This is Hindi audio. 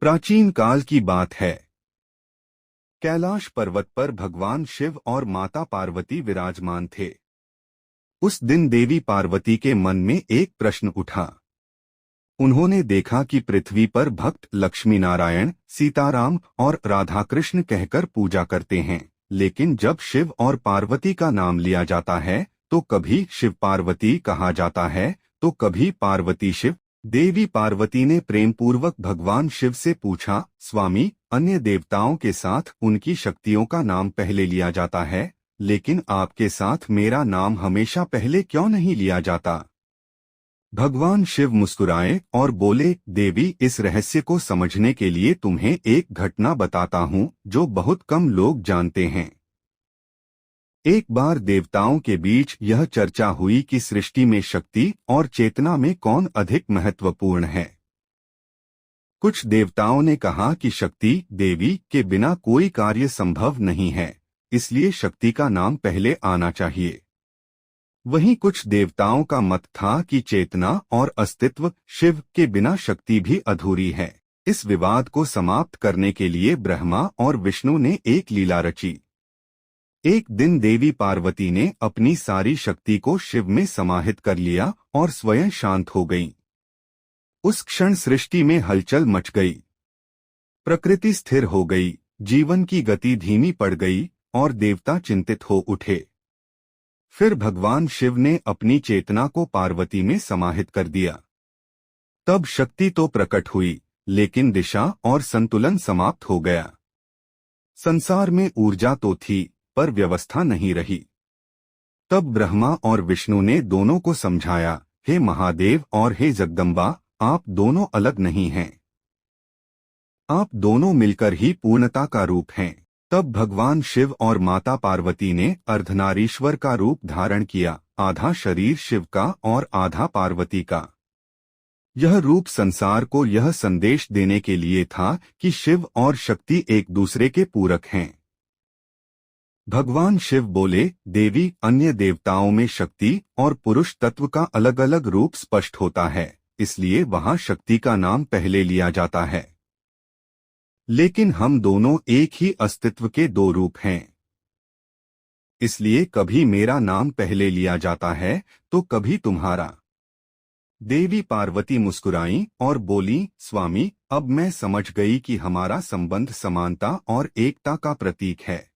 प्राचीन काल की बात है। कैलाश पर्वत पर भगवान शिव और माता पार्वती विराजमान थे। उस दिन देवी पार्वती के मन में एक प्रश्न उठा। उन्होंने देखा कि पृथ्वी पर भक्त लक्ष्मी नारायण, सीताराम और राधा कृष्ण कहकर पूजा करते हैं, लेकिन जब शिव और पार्वती का नाम लिया जाता है तो कभी शिव पार्वती कहा जाता है तो कभी पार्वती शिव। देवी पार्वती ने प्रेमपूर्वक भगवान शिव से पूछा, स्वामी, अन्य देवताओं के साथ उनकी शक्तियों का नाम पहले लिया जाता है, लेकिन आपके साथ मेरा नाम हमेशा पहले क्यों नहीं लिया जाता? भगवान शिव मुस्कुराए और बोले, देवी, इस रहस्य को समझने के लिए तुम्हें एक घटना बताता हूँ जो बहुत कम लोग जानते हैं। एक बार देवताओं के बीच यह चर्चा हुई कि सृष्टि में शक्ति और चेतना में कौन अधिक महत्वपूर्ण है। कुछ देवताओं ने कहा कि शक्ति, देवी के बिना कोई कार्य संभव नहीं है, इसलिए शक्ति का नाम पहले आना चाहिए। वहीं कुछ देवताओं का मत था कि चेतना और अस्तित्व, शिव के बिना शक्ति भी अधूरी है। इस विवाद को समाप्त करने के लिए ब्रह्मा और विष्णु ने एक लीला रची। एक दिन देवी पार्वती ने अपनी सारी शक्ति को शिव में समाहित कर लिया और स्वयं शांत हो गईं। उस क्षण सृष्टि में हलचल मच गई। प्रकृति स्थिर हो गई, जीवन की गति धीमी पड़ गई और देवता चिंतित हो उठे। फिर भगवान शिव ने अपनी चेतना को पार्वती में समाहित कर दिया। तब शक्ति तो प्रकट हुई, लेकिन दिशा और संतुलन समाप्त हो गया। संसार में ऊर्जा तो थी, पर व्यवस्था नहीं रही। तब ब्रह्मा और विष्णु ने दोनों को समझाया, हे महादेव और हे जगदम्बा, आप दोनों अलग नहीं हैं। आप दोनों मिलकर ही पूर्णता का रूप हैं। तब भगवान शिव और माता पार्वती ने अर्धनारीश्वर का रूप धारण किया, आधा शरीर शिव का और आधा पार्वती का। यह रूप संसार को यह संदेश देने के लिए था कि शिव और शक्ति एक दूसरे के पूरक हैं। भगवान शिव बोले, देवी, अन्य देवताओं में शक्ति और पुरुष तत्व का अलग अलग रूप स्पष्ट होता है, इसलिए वहां शक्ति का नाम पहले लिया जाता है। लेकिन हम दोनों एक ही अस्तित्व के दो रूप हैं, इसलिए कभी मेरा नाम पहले लिया जाता है तो कभी तुम्हारा। देवी पार्वती मुस्कुराईं और बोली, स्वामी, अब मैं समझ गई कि हमारा संबंध समानता और एकता का प्रतीक है।